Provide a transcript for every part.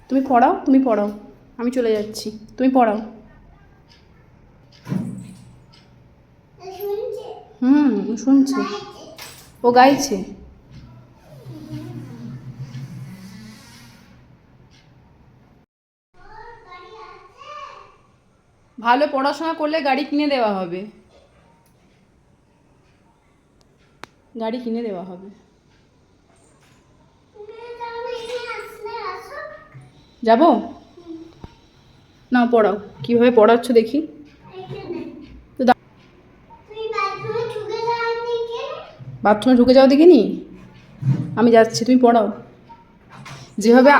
তুমি পড়াও, তুমি পড়াও, আমি চলে যাচ্ছি, তুমি পড়াও। শুনছে, ও গাইছে। ভালো পড়াশোনা করলে গাড়ি কিনে দেওয়া হবে, গাড়ি কিনে দেওয়া হবে। যাবো না, পড়াও, কিভাবে পড়াচ্ছ দেখি। বাথরুমে ঢুকে যাও দেখিনি, আমি যাচ্ছি, তুমি পড়াও। যেভাবে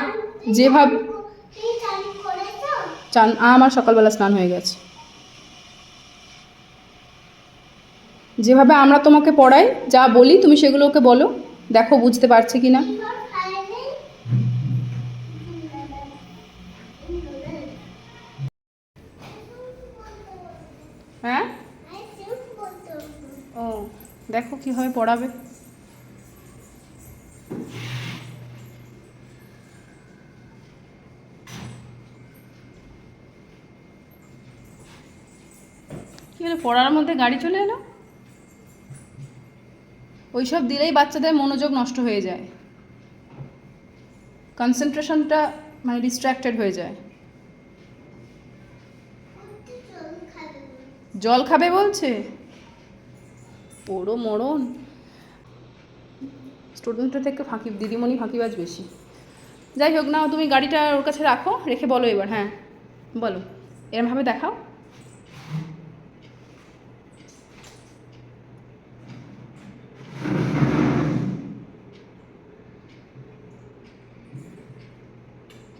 যেভাবে চান, আমার সকালবেলা স্নান হয়ে গেছে। যেভাবে আমরা তোমাকে পড়াই, যা বলি তুমি সেগুলো ওকে বলো, দেখো বুঝতে পারছে কি না। হ্যাঁ, ও দেখো কীভাবে পড়াবে। কী হলো, পড়ার মধ্যে গাড়ি চলে এলো? ওইসব দিলেই বাচ্চাদের মনোযোগ নষ্ট হয়ে যায়, কনসেন্ট্রেশনটা মানে ডিস্ট্র্যাক্টেড হয়ে যায়। জল খাবে বলছে, ওরও মরণ। স্টুডেন্টটা থেকে দিদিমণি ফাঁকিবাজ বেশি। যাই হোক না, তুমি গাড়িটা ওর কাছে রাখো, রেখে বলো এবার। হ্যাঁ বলো, এরমভাবে দেখাও।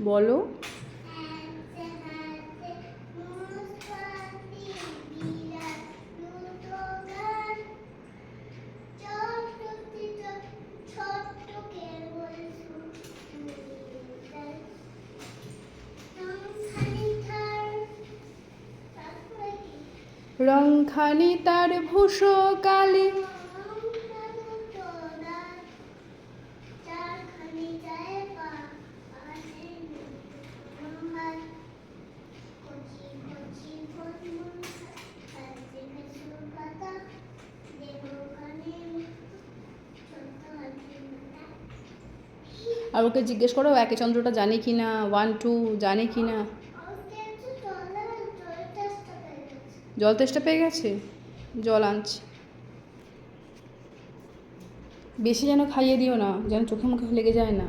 বলো, রংখানি তার ভূষো কালি, আর ওকে জিজ্ঞেস করো একে চন্দ্রটা জানে কি না, 1 2 জানে কি না। জল তেষ্টা পেয়ে গেছে, জল আনছি। বেশি যেন খাইয়ে দিও না, যেন চোখে মুখে লেগে যায় না।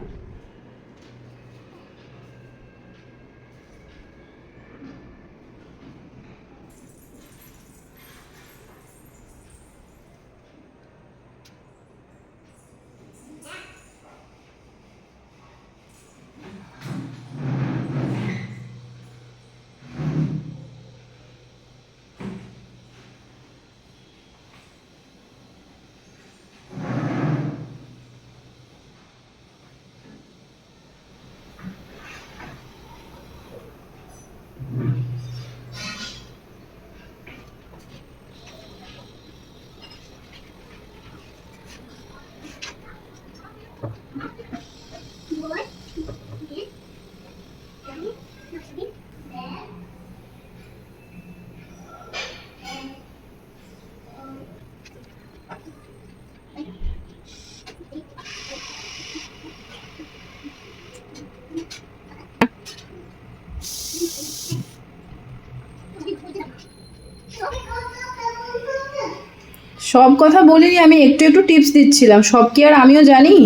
সব কথা বলিনি, আমি একটু একটু টিপস দিচ্ছিলাম, সব কি আর আমিও জানি?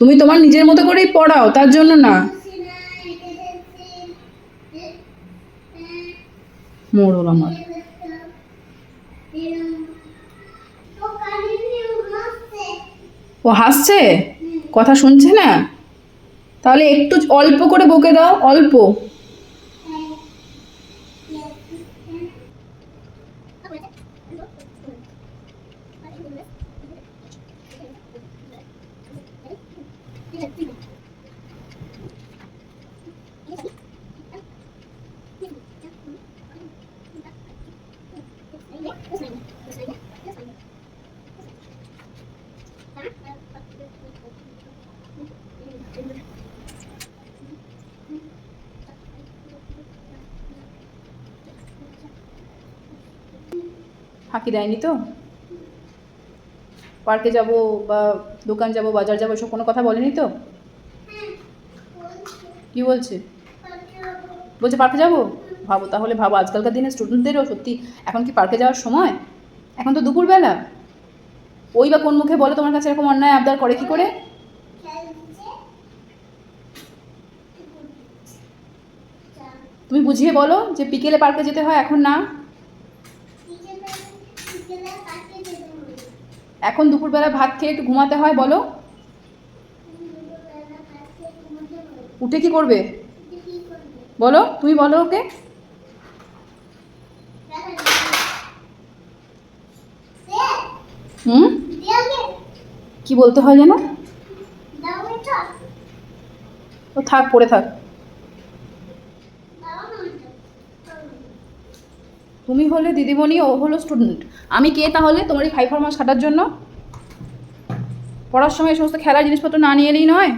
তুমি তোমার নিজের মতো করেই পড়াও, তার জন্য না। মোড়ল আমার, ও হাসছে, কথা শুনছে না? তাহলে একটু অল্প করে বকে দাও, অল্প। ফাঁকি দেয়নি তো? পার্কে যাব বা দোকান যাব, বাজার যাব, এসব কোনো কথা বলেনি তো? কি বলছে? বলছে পার্কে যাব। ভাবো তাহলে, ভাবো আজকালকার দিনে স্টুডেন্টদেরও সত্যি এখন কি পার্কে যাওয়ার সময়? এখন তো দুপুরবেলা। ওই বা কোন মুখে বলো তোমার কাছে এরকম অন্যায় আবদার করে কি করে? তুমি বুঝিয়ে বলো যে বিকেলে পার্কে যেতে হয়, এখন না। এখন দুপুরবেলা ভাত খেয়ে একটু ঘুমাতে হয়, বলো। উঠে কি করবে বলো, তুমি বলো ওকে। হুম, কি বলতে হয় যেন? ও থাক, পড়ে থাক। তুমি হলে দিদিমণি, ও হলো স্টুডেন্ট। আমি কে তাহলে তোমার এই 5 ফরমাস খাটার জন্য? পড়ার সময় এই সমস্ত খেলার জিনিসপত্র না নিয়ে এলেই নয়।